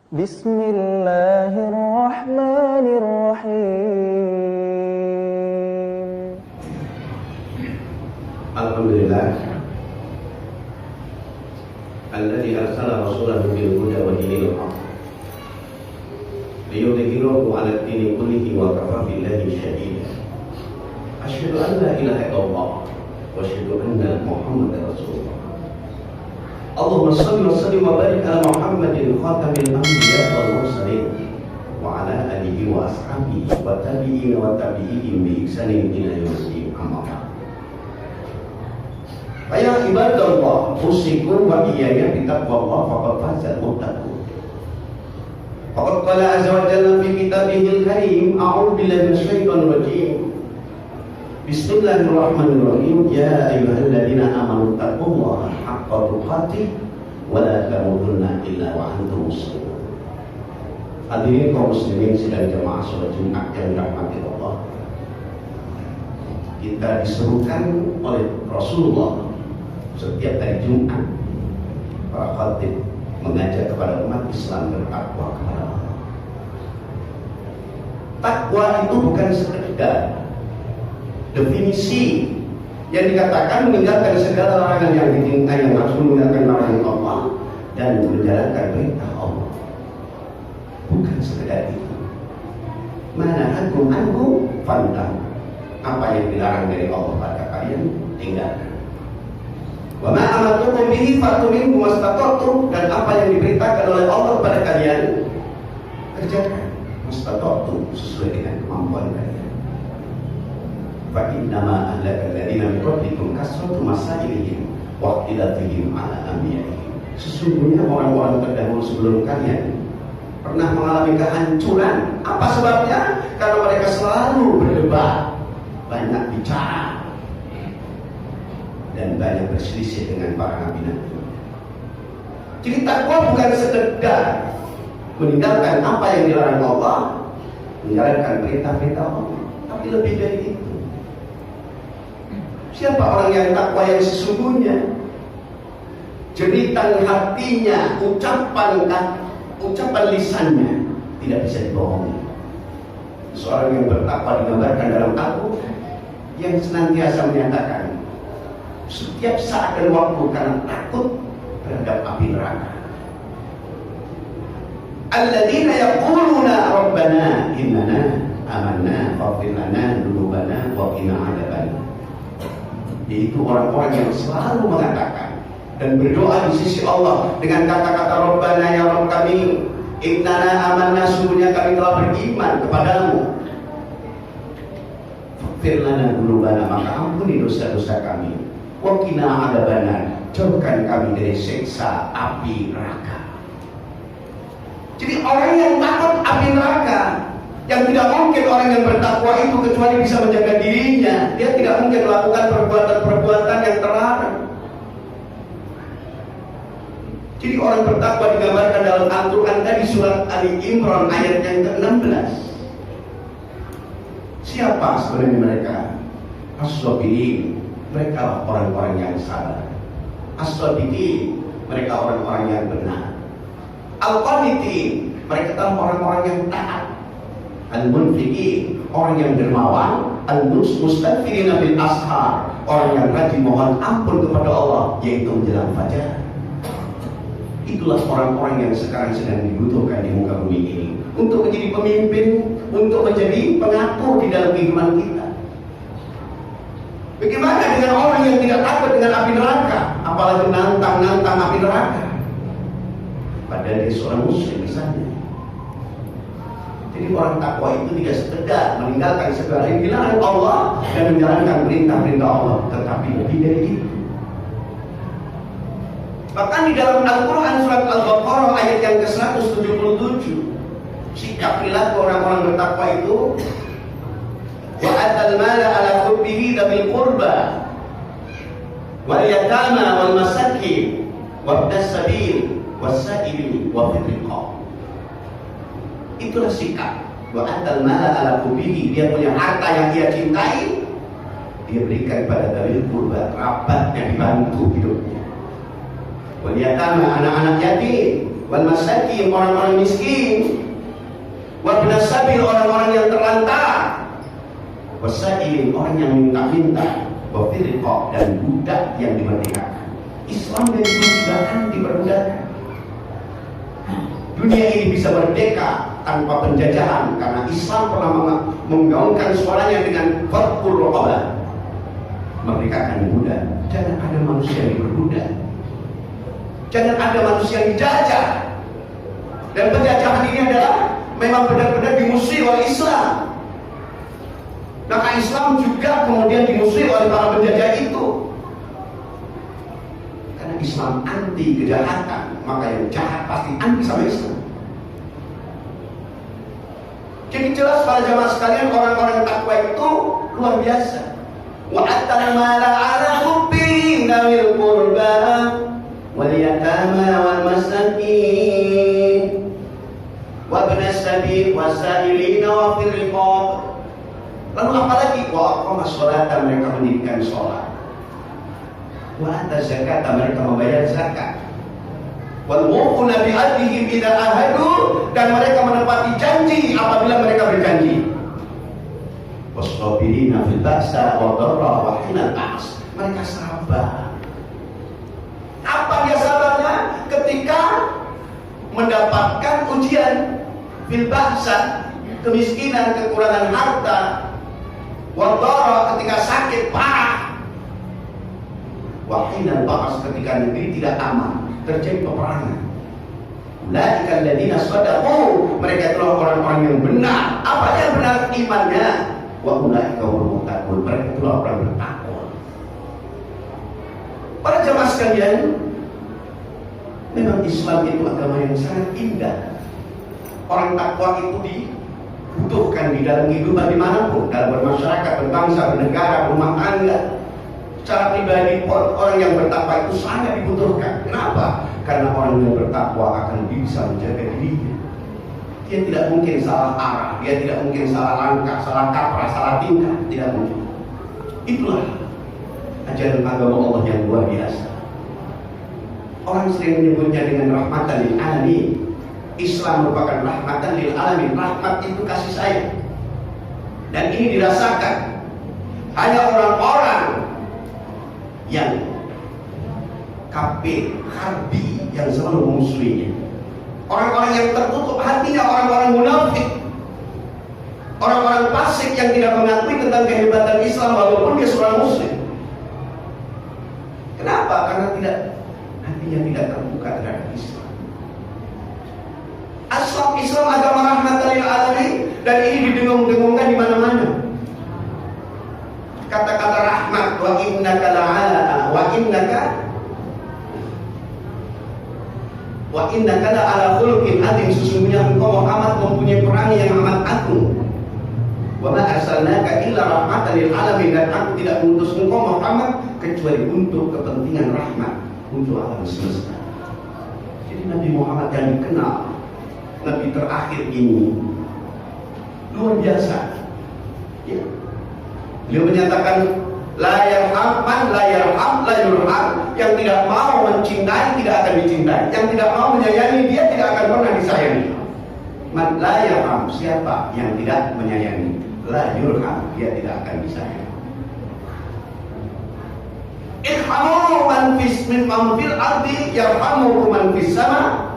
Bismillahirrahmanirrahim. Alhamdulillah alladzi arsala rasulahu bil huda wa dinil haqq liyudhhirahu 'ala ad-dini kullihi wa kafa billahi shahida. Asyhadu an la ilaha illallah wa asyhadu anna Muhammadar Rasulullah. Allahumma shalli wa sallim wa barik ala Muhammadin khatamil anbiya wal mursalin wa ala alihi wa ashabihi wa tabi'in wa tabi'ihim bi ihsanin ila yaumil amma ba'd. Ya ibadallah, usikum wa iyaya bitaqwallah faqad fazal muttaqun. Faqad qala azza wa jalla fi kitabihil karim, a'udzu billahi minasyaitonir rajim. Bismillahirrahmanirrahim. Ya ayyuhalladzina amanu taqullaha haqqa tuqatih wa la tamutunna illa wa antum muslimun. Hadirin kaum muslimin sidang jamaah salat Jumat yang dirahmati Allah. Kita disuruhkan oleh Rasulullah setiap hari Jumat para khatib mengajak kepada umat Islam bertakwa kepada Allah. Takwa itu bukan sekedar definisi yang dikatakan meninggalkan segala larangan yang dicintai, yang harus meninggalkan larangan Allah dan menjalankan perintah Allah. Bukan sekedar itu. Mana hakum anhu fantahu. Apa yang dilarang dari Allah pada kalian tinggalkan. Wa ma amartukum bihi fa'tu minhu mastata'tum, dan apa yang diperintahkan oleh Allah kepada kalian kerjakan mastata'tum, sesuai dengan kemampuan kalian. Fa inna ma ahlaka alladziina min qablikum kasratu masailihim wa ikhtilafihim ala anbiya'ihim. Sesungguhnya orang-orang terdahulu sebelum kalian pernah mengalami kehancuran. Apa sebabnya? Karena mereka selalu berdebat, banyak bicara, dan banyak berselisih dengan para nabi-nabi. Jadi takwa bukan sekedar meninggalkan apa yang dilarang Allah, menjalankan perintah-perintah Allah, tapi lebih dari itu. Siapa orang yang takwa yang sesungguhnya? Jeritan hatinya, ucapan lisannya tidak bisa dibohongi. Seorang yang bertakwa digambarkan dalam Al-Quran yang senantiasa menyatakan setiap saat dan waktu karena takut terhadap api neraka. Alladzina yaquluna rabbana innana amanna faghfir lana dzunubana wa qina adzabannar. Yaitu orang-orang yang selalu mengatakan dan berdoa di sisi Allah dengan kata-kata Rabbana, ya Rabb kami, innana amanna, sungguhnya kami telah beriman kepadamu. Faghfir lana dzunubana, maka ampuni dosa-dosa kami. Wa qina adzabannar, jauhkan kami dari siksa api neraka. Jadi orang yang takut api neraka, yang tidak mungkin orang yang bertakwa itu kecuali bisa menjaga dirinya. Dia tidak mungkin melakukan perbuatan-perbuatan yang terlarang. Jadi orang bertakwa digambarkan dalam Al-Quran tadi surat Ali Imran ayat yang ke-16. Siapa sebenarnya mereka? As-sabirin, mereka lah orang-orang yang sabar. As-sadiqin, mereka orang-orang yang benar. Al-qanitin, mereka adalah orang-orang yang taat. Al-munfiqin, orang yang dermawan. Al-mustaghfirina bil ashar, orang yang rajin mohon ampun kepada Allah, yaitu menjelang fajar. Itulah orang-orang yang sekarang sedang dibutuhkan di muka bumi ini untuk menjadi pemimpin, untuk menjadi pengatur di dalam kehidupan kita. Bagaimana dengan orang yang tidak takut dengan api neraka, apalagi nantang api neraka? Padahal dia seorang muslim misalnya. Jadi orang takwa itu tidak sekedar meninggalkan segala yang dilarang Allah dan menjalankan perintah-perintah Allah, tetapi lebih dari itu. Bahkan di dalam Al-Quran surat Al-Baqarah ayat yang ke-177, sikap perilaku orang-orang bertakwa itu, wa atal mala ala hubbihi dzil qurba wal yatama wal masakin wabdas sabil wasaili wa fil riqab. Itulah sikap. Wa atal mala ala hubbihi, dia punya harta yang dia cintai, dia berikan pada dzil qurba, kerabat yang dibantu hidupnya. Wal yatama, anak-anak yatim, wal masakin, orang-orang miskin, wa ibnas sabil, orang-orang yang terlantar, wasailin, orang yang minta-minta, wa fil riqab, dan budak yang dimerdekakan. Islam dari dulu juga anti perbudakan. Dunia ini bisa merdeka tanpa penjajahan karena Islam pernah menggaungkan suaranya dengan fatqur raqabah, merdekakan budak. Jangan ada manusia yang diperbudak, jangan ada manusia yang dijajah. Dan penjajahan ini adalah memang benar-benar dimusuhi oleh Islam. Maka Islam juga kemudian dimusuhi oleh para penjajah itu. Karena Islam anti kejahatan, maka yang jahat pasti anti sama Islam. Jadi jelas para jamaah sekalian, orang-orang takwa itu luar biasa. Wa atal mala ala hubbi dawil qurba wal yatama wal masakin wa ibnas sabil wasailin wa fil riqab. Lalu apalagi? Wa aqama sholata, mereka mendirikan sholat. Wa ata zakata, mereka membayar zakat. Wal mufuna bi ahdihim idza ahadu, dan mereka menepati janji apabila mereka berjanji. Wasabirina fil ba'sa wa dharra wa hina ta's, mereka sabar. Apa dia sabarnya? Ketika mendapatkan ujian, fil ba'sa, kemiskinan, kekurangan harta, wa dharra, ketika sakit parah, wa hina ta's, ketika negeri tidak aman, terjadi peperangan. Ulaika alladziina shadaqu, mereka itulah orang-orang yang benar. Apa yang benar? Imannya. Wa ulaika humul muttaqun, mereka itulah orang bertakwa. Para jemaah sekalian, memang Islam itu agama yang sangat indah. Orang takwa itu dibutuhkan di dalam kehidupan dimanapun, dalam bermasyarakat, berbangsa, bernegara, rumah tangga. Secara pribadi, orang yang bertakwa itu sangat dibutuhkan. Kenapa? Karena orang yang bertakwa akan bisa menjaga dirinya. Dia tidak mungkin salah arah, dia tidak mungkin salah langkah, salah kaprah, salah tingkah, tidak mungkin. Itulah ajaran agama Allah yang luar biasa. Orang sering menyebutnya dengan rahmatan lil alamin. Islam merupakan rahmatan lil alamin. Rahmat itu kasih sayang. Dan ini dirasakan hanya orang-orang yang kafir, harbi, yang selalu memusuhinya. Orang-orang yang tertutup hatinya, orang-orang munafik, orang-orang fasik yang tidak mengakui tentang kehebatan Islam walaupun dia seorang muslim. Kenapa? Karena hatinya tidak terbuka terhadap Islam. Islam agama rahmatan lil alamin, dan ini didengung-dengungkan di mana-mana. Kata-kata rahmat, wa innaka la'ala, wa innaka la'ala khuluqin adzim, sesungguhnya engkau Muhammad mempunyai perangai yang amat agung. Wa ma arsalnaka illa rahmatan lil alamin, dan aku tidak mengutus engkau Muhammad kecuali untuk kepentingan rahmat untuk alam semesta. Jadi Nabi Muhammad yang dikenal, Nabi terakhir ini luar biasa. Ya. Beliau menyatakan la yarham man la yarham la yurham, yang tidak mau mencintai tidak akan dicintai, yang tidak mau menyayangi dia tidak akan pernah disayangi. Man la yarham, siapa yang tidak menyayangi, la yurham, dia tidak akan disayangi. Irhamu man fil ardi yarhamukum man fis sama.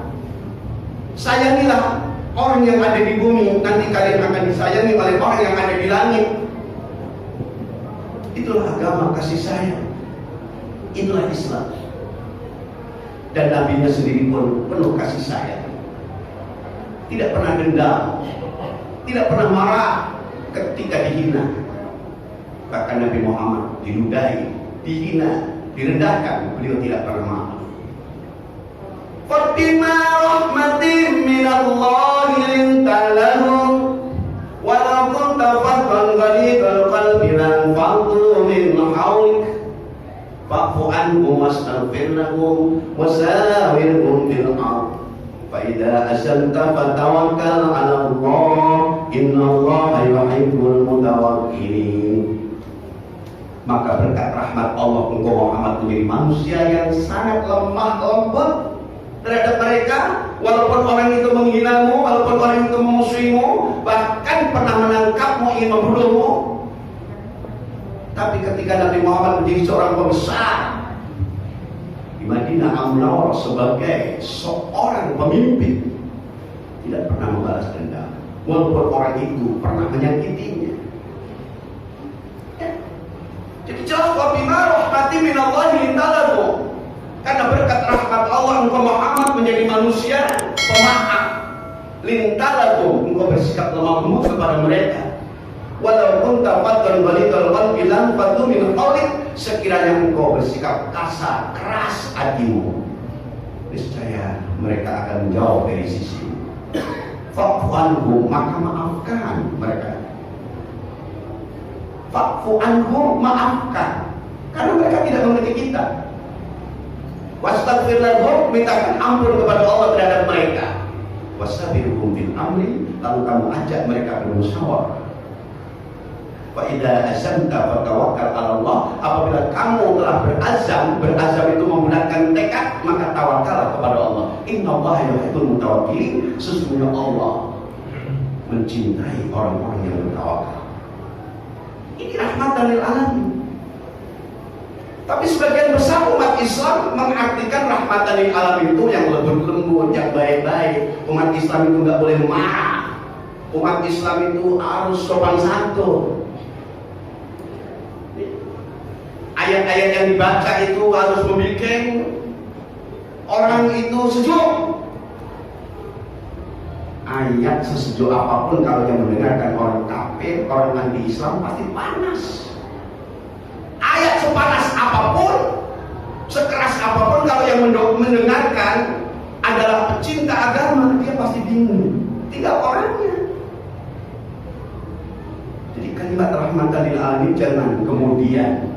Sayangilah orang yang ada di bumi, nanti kalian akan disayangi oleh orang yang ada di langit. Itulah agama kasih sayang. Itulah Islam. Dan nabinya sendiri pun penuh kasih sayang. Tidak pernah dendam, tidak pernah marah ketika dihina. Bahkan Nabi Muhammad diludahi, dihina, direndahkan, beliau tidak pernah marah. Fatima rahmatin minallahi lintalahum walau kunta fadlan ghalidhal qalbi lan faddu min hawlik fa'fu anhum wastaghfir lahum wasawirhum fil amr fa idza azamta fatawakkal 'ala Allah innallaha yuhibbul mutawakkilin. Maka berkat rahmat Allah engkau Muhammad menjadi manusia yang sangat lemah lembut terhadap mereka, walaupun orang itu menghinamu, walaupun orang itu memusuhimu, bahkan pernah menangkapmu, ingin membunuhmu. Tapi ketika Nabi Muhammad menjadi seorang pembesar di Madinah Al-Munawwarah sebagai seorang pemimpin, tidak pernah membalas dendam, walaupun orang itu pernah menyakitinya. Jadi jelas wa bima rahmatin minallahi lintalahu. Karena berkat rahmat Allah engkau Muhammad menjadi manusia pemaaf. Lintalahu, engkau bersikap lemah lembut kepada mereka. Walau kunta fadlan ghalidhal qalbi lan fadlu min hawlik, sekiranya engkau bersikap kasar, keras hatimu, niscaya mereka akan menjauh dari sisimu. Fa'fu anhum, maka maafkan mereka. Fa'fu anhum, maafkan, karena mereka tidak mengerti kita. Wastaghfir lahum, mintakan ampun kepada Allah terhadap mereka. Wastabirhum bil amri, lalu kamu ajak mereka bermusyawarah. Wa idza azamta fatawakkal 'ala Allah, apabila kamu telah berazam itu menggunakan tekad, maka tawakallah kepada Allah. Innallaha yuhibbul mutawakkilin, sesungguhnya Allah mencintai orang-orang yang bertawakal. Ini rahmatan lil alamin. Tapi sebagian besar umat Islam mengartikan rahmatan lil alamin itu yang lembut, yang baik-baik. Umat Islam itu nggak boleh marah. Umat Islam itu harus sopan santun. Ayat-ayat yang dibaca itu harus membuat orang itu sejuk. Ayat sesejuk apapun kalau yang mendengarkan orang kafir, orang anti-Islam pasti panas. Ayat sepanas apapun, sekeras apapun, kalau yang mendengarkan adalah pecinta agama, dia pasti bingung. Tidak orangnya. Jadi kalimat rahmatan lil alamin jangan kemudian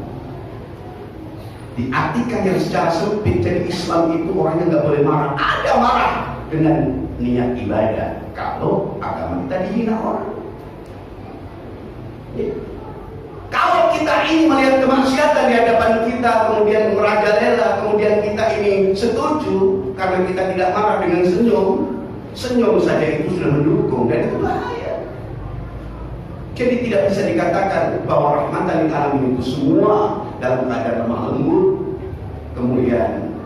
diartikan yang secara sempit. Jadi Islam itu orangnya nggak boleh marah. Ada marah dengan niat ibadah kalau agama kita dihina orang. Kalau kita ini melihat kemaksiatan di hadapan kita, kemudian merajalela, kemudian kita ini setuju karena kita tidak marah dengan senyum saja itu sudah mendukung, dan itu bahaya. Jadi tidak bisa dikatakan bahwa rahmatan lil alamin itu semua dalam keadaan lemah lembut, kemudian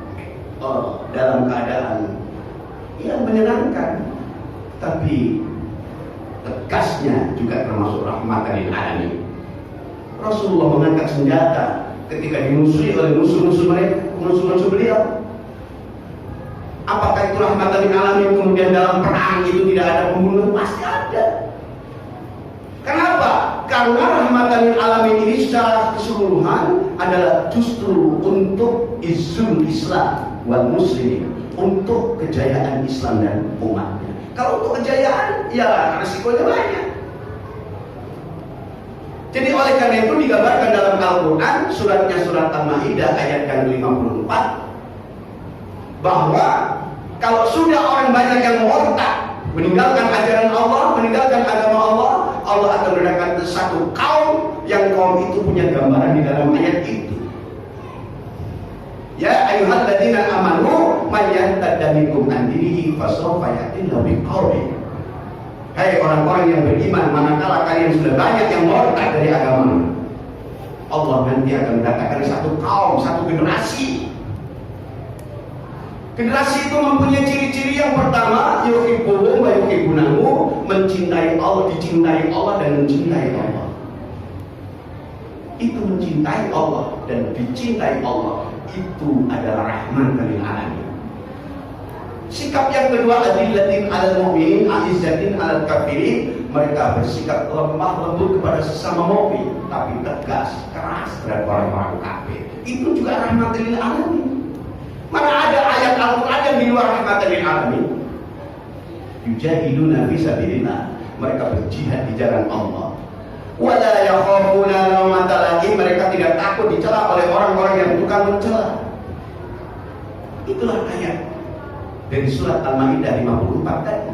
dalam keadaan yang menyenangkan, tapi tegasnya juga termasuk rahmatan lil alamin. Rasulullah mengangkat senjata ketika dimusuhi oleh musuh-musuh beliau. Apakah itu rahmatan lil alamin? Kemudian dalam perang itu tidak ada pembunuhan? Pasti ada. Kenapa? Karena rahmatan lil alamin ini secara keseluruhan adalah justru untuk izzul Islam wal muslimin, untuk kejayaan Islam dan umatnya. Kalau untuk kejayaan, ya resikonya banyak. Jadi oleh karena itu digambarkan dalam Al-Quran, surat Al-Maidah ayat yang 54, bahwa kalau sudah orang banyak yang murtad, meninggalkan ajaran Allah, meninggalkan agama Allah, Allah akan mendatangkan satu kaum yang kaum itu punya gambaran di dalam ayat itu. Ya ayyuhalladzina amanu may yartadda minkum an dinihi fasawfa ya'tillahu biqaumin. Hai orang-orang yang beriman, manakala kalian sudah banyak yang murtad dari agama, Allah nanti akan mendatangkan satu kaum, satu generasi. Generasi itu mempunyai ciri-ciri yang pertama, yuhibbuhum wa yuhibbunahu, mencintai Allah, dicintai Allah dan mencintai Allah. Itu mencintai Allah dan dicintai Allah, itu adalah rahmatan lil alamin. Sikap yang kedua, adillatin 'alal mu'minin, a'izzatin 'alal kafirin, mereka bersikap lemah lembut kepada sesama mukmin, tapi tegas, keras terhadap orang-orang kafir. Itu juga rahmatan lil alamin. Mana ada ayat Al-Quran yang di luar rahmatan lil alamin? Yujahiduna fi sabilillah, mereka berjihad di jalan Allah. Wala yakhafuna lawmata laim, mereka tidak takut dicela oleh orang-orang yang tukang mencela. Itulah ayat dari surat Al-Maidah 54 tadi.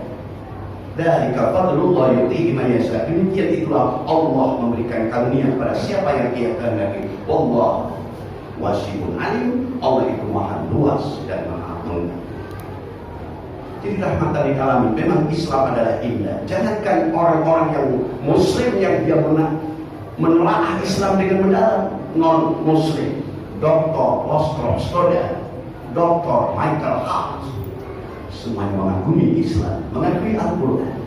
Dzalika fadlullah yu'tihi man yasha. Demikian itulah Allah memberikan karunia kepada siapa yang Ia kehendaki. Wallahu wasi'un alim. Allah itu maha luas dan maha mengetahui. Jadi rahmatan lil alamin. Memang Islam adalah indah. Jangankan orang-orang yang Muslim yang dia menelaah Islam dengan mendalam, non Muslim, Dr. Lostrom Stoddard, Dr. Michael Hart, semuanya mengagumi Islam, mengagumi Al-Quran,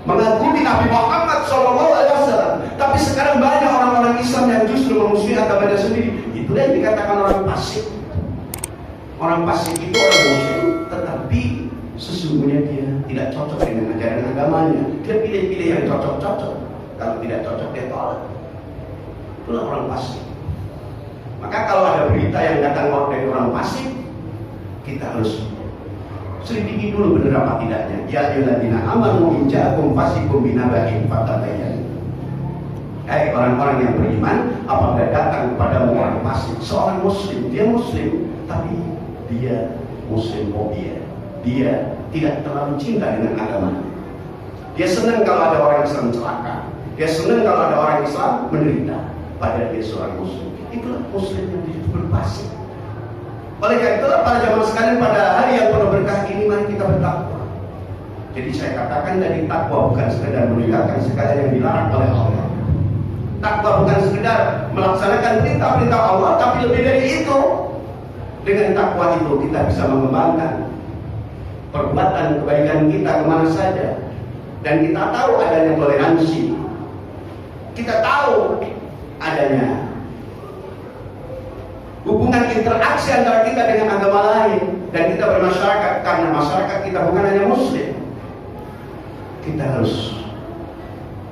mengagumi Nabi Muhammad SAW. Tapi sekarang banyak orang-orang Islam yang justru memusuhi agamanya sendiri. Itulah yang dikatakan orang fasik. Orang fasik itu orang Muslim, tetapi sesungguhnya dia tidak cocok dengan ajaran agamanya. Dia pilih-pilih yang cocok-cocok. Kalau tidak cocok dia tolak. Itulah orang fasik. Maka kalau ada berita yang datang dari orang fasik, kita harus selidiki dulu benar apa tidaknya. Ya ayyuhalladzina amanu in ja'akum fasiqun binaba'in fatabayyanu. Hai orang-orang yang beriman, apabila datang kepada orang fasik, seorang muslim, dia muslim, tapi dia muslim fobia. Dia tidak terlalu cinta dengan agamanya. Dia senang kalau ada orang Islam celaka. Dia senang kalau ada orang Islam menderita. Padahal dia seorang muslim. Itulah muslim yang disebut fasik. Oleh karena itulah pada zaman sekalian, pada hari yang penuh berkah ini, mari kita bertakwa. Jadi saya katakan tadi, takwa bukan sekedar meninggalkan segala yang dilarang oleh Allah. Takwa bukan sekedar melaksanakan perintah-perintah Allah, tapi lebih dari itu. Dengan takwa itu kita bisa mengembangkan perbuatan kebaikan kita kemana saja. Dan kita tahu adanya toleransi. Kita tahu adanya hubungan interaksi antara kita dengan agama lain. Dan kita bermasyarakat, karena masyarakat kita bukan hanya muslim. Kita harus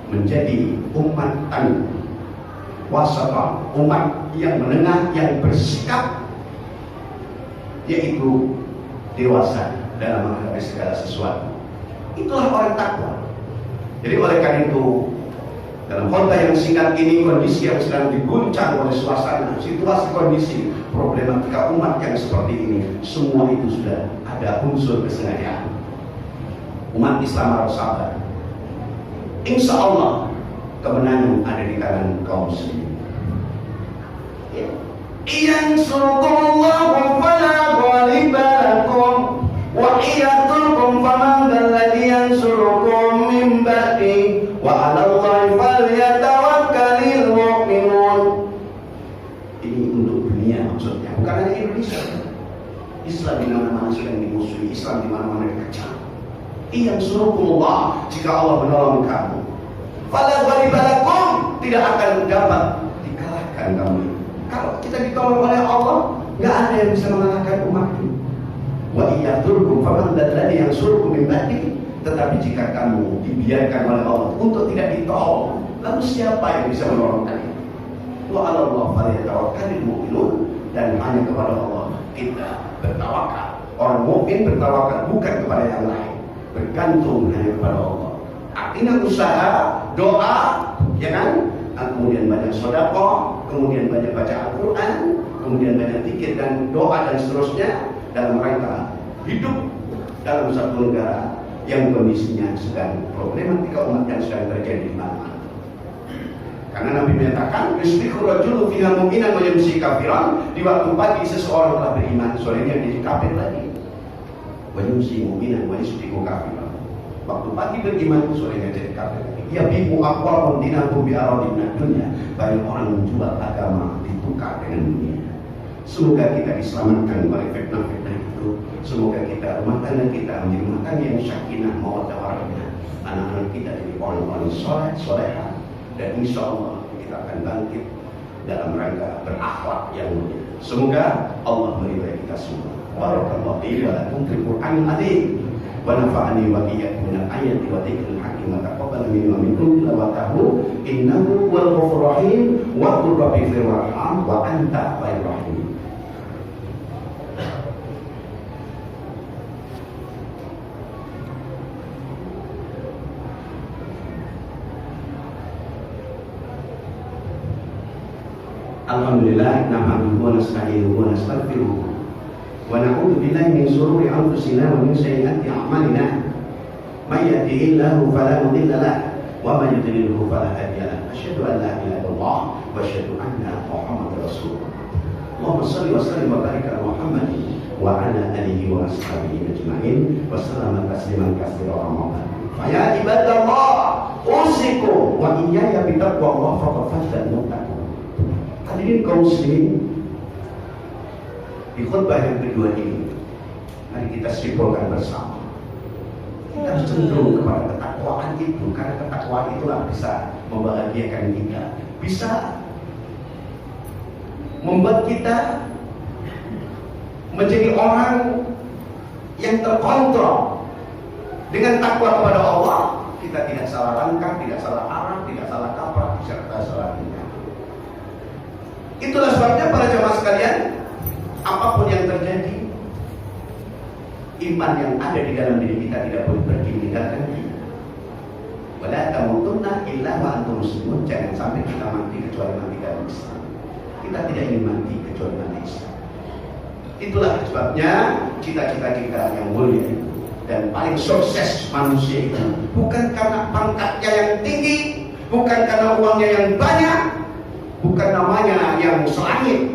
menjadi umat wasata, umat yang menengah, yang bersikap, yaitu dewasa dalam menghadapi segala sesuatu. Itulah orang takwa. Jadi oleh karena itu, dalam khotbah yang singkat ini, kondisi yang sedang diguncang oleh suasana, situasi kondisi problematika umat yang seperti ini, semua itu sudah ada unsur kesengajaan. Umat Islam harus sabar. Insya Allah kemenangan ada di tangan kaum muslimin. Yansurkumullahu fala ghaliba lakum wa iyyakum faman alladhi yansurukum min ba'di wa 'alallahi falyatawakkalul mu'minun. Ini untuk dunia maksudnya, bukan hanya Indonesia. Islam di mana-mana sedang dimusuhi, Islam di mana-mana dikecam. Yansurkumullah, jika Allah menolong kamu, fala ghaliba lakum, tidak akan dapat dikalahkan kamu. Kalau kita ditolong oleh Allah, nggak ada yang bisa mengalahkan umat ini. Wa iyyakum faman alladhi yansurukum min ba'di. Tetapi jika kamu dibiarkan oleh Allah untuk tidak ditolong, lalu siapa yang bisa menolong kalian? Wa 'alallahi falyatawakkalul mu'minun, dan hanya kepada Allah kita bertawakal. Orang mukmin bertawakal bukan kepada yang lain, bergantung hanya kepada Allah. Artinya usaha, doa, ya kan? Kemudian banyak sedekah, kemudian banyak baca Al-Quran, kemudian banyak zikir dan doa dan seterusnya, dalam rangka hidup dalam satu negara yang kondisinya sedang problematika umat yang sedang terjadi di mana-mana. Karena Nabi menyatakan, yusbihu rajulu fiha mu'minan wa yumsi kafiran. Di waktu pagi seseorang telah beriman, sorenya jadi kafir lagi. Wa yumsi mu'minan wa yusbihu kafiran. Waktu pagi beriman, sorenya jadi kafir lagi. Ya bimu aqwalun dinakum bi aradin dunya. Banyak orang menjual agama ditukar dengan dunia. Semoga kita diselamatkan dari fitnah-fitnah itu. Semoga kita, rumah tangga kita menjadi rumah tangga yang sakinah mawaddah warahmah. Anak-anak kita jadi orang-orang soleh, soleha, dan insya Allah kita akan bangkit dalam rangka berakhlak yang mulia. Semoga Allah meridai kita semua. Barakallahu fiikum wa lakum fil Qur'anil azim. Wa nafa'ani wa iyyakum min al-ayati wa dzikril hakim wa taqabbal minni wa minkum tilawatahu innahu huwal ghafurur rahim wa qul rabbi ighfir warham wa anta khairur rahimin. Alhamdulillah, nahmaduhu wa nasta'inuhu wa nastaghfiruh. Wa na'udzu billahi min shururi anfusina wa min sayyiati a'malina. May yahdihillahu fala mudilla lahu wa may yudlilhu fala hadiya lahu. Asyhadu an la ilaha illallah wa asyhadu anna Muhammadar Rasulullah. Allahumma shalli wa sallim wa barik ala Muhammadin wa wa ala alihi wa ashabihi ajma'in wa sallama tasliman katsiran Ramadan. Ya ibadallah, usikum wa iyaya bitaqwallah faqad fazal muttaqun. Hadirin kaum muslimin, di khutbah yang kedua ini mari kita simpulkan bersama. Kita harus cenderung kepada ketakwaan itu, karena ketakwaan itulah bisa membahagiakan kita, bisa membuat kita menjadi orang yang terkontrol. Dengan takwa kepada Allah, kita tidak salah langkah, tidak salah arah, tidak salah kaprah, serta salah tingkah. Itulah sebabnya para jamaah sekalian, apapun yang terjadi, iman yang ada di dalam diri kita tidak boleh pergi meninggalkan kita. Wala tamutunna illa wa antum muslimun. Jangan sampai kita mati kecuali mati dalam Islam. Kita tidak ingin mati kecuali mati Islam. Itulah sebabnya cita-cita kita yang mulia dan paling sukses manusia itu bukan karena pangkatnya yang tinggi, bukan karena uangnya yang banyak, bukan namanya yang selangit.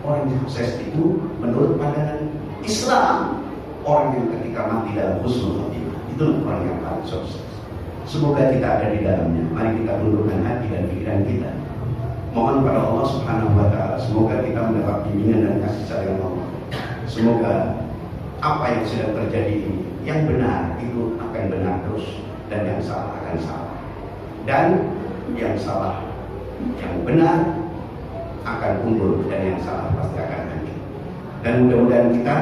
Orang yang sukses itu menurut pandangan Islam, orang yang ketika mati dalam husnul khotimah, itu orang yang paling sukses. Semoga kita ada di dalamnya. Mari kita tundukkan hati dan pikiran kita. Mohon pada Allah Subhanahu wa taala, semoga kita mendapat bimbingan dan kasih sayang Allah. Semoga apa yang sedang terjadi ini, yang benar itu akan benar terus, dan yang salah akan salah. Dan yang salah, yang benar akan unggul, dan yang salah pasti akan hancur. Dan mudah-mudahan kita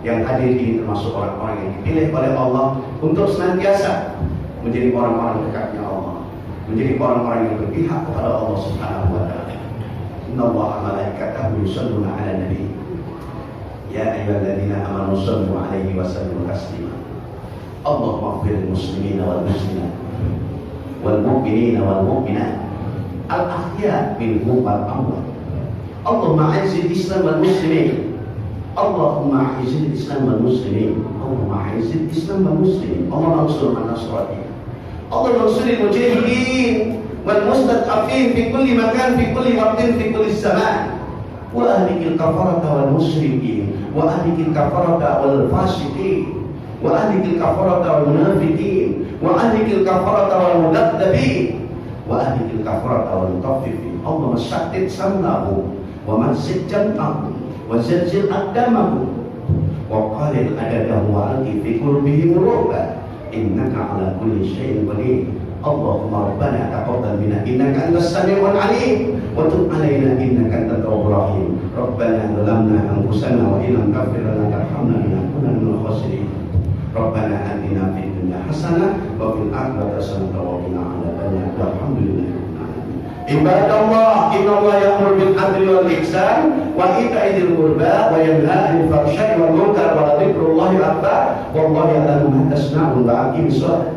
yang hadir ini termasuk orang-orang yang dipilih oleh Allah untuk senantiasa menjadi orang-orang dekatnya Allah, menjadi orang-orang yang berpihak kepada Allah Subhanahu wa taala. Innallaha malaikatahu yusholluna 'alan nabi. Ya ayyuhalladzina amanu shallu 'alaihi wa sallimu taslima. Allahumma ighfir lil muslimina wal muslimat wal mu'minina wal mu'minat al ahya' minhum wal amwat. Allahumma a'izil Islam wal muslimin. Allahumma a'izil Islam wal muslimin. Allahumma a'izil Islam wal muslimin. Allahumma ansur man nasrani. Allahumma ansur al-mujahidin wal mustad'afin fi kulli makan fi kulli waqtin fi kulli zaman. Wa ahlikil kafarata wal musyrikin wa ahlikil kafarata wal fasiqin wa ahlikil kafarata wal munafiqin wa ahlikil kafarata wal mudabdabin wa ahlikil kafarata wal mutaffifin. Allahumma syaddid samnahum wa mazzid jam'ahum wa zalzil aqdamahum wa qalil adadahum wa alqi fi qulubihim ru'ba innaka ala kulli syai'in qadir. Allahumma rabbana taqabbal minna innaka antas samiul alim wa tub alaina innaka antat tawwabur rahim. Rabbana zalamna anfusana wa illam taghfir lana wa tarhamna lanakunanna minal khasirin. Rabbana atina fid dunya hasanah wa fil akhirati hasanah wa qina adzabannar. Walhamdulillahi rabbil alamin. Ibadallah, innallaha ya'muru bil 'adli wal ihsan wa ita'i dzil qurba wa yanha 'anil fahsya'i wal munkar wa la dzikrullahi akbar. Wallahu ya'lamu ma tasna'un wa aqimis shalah.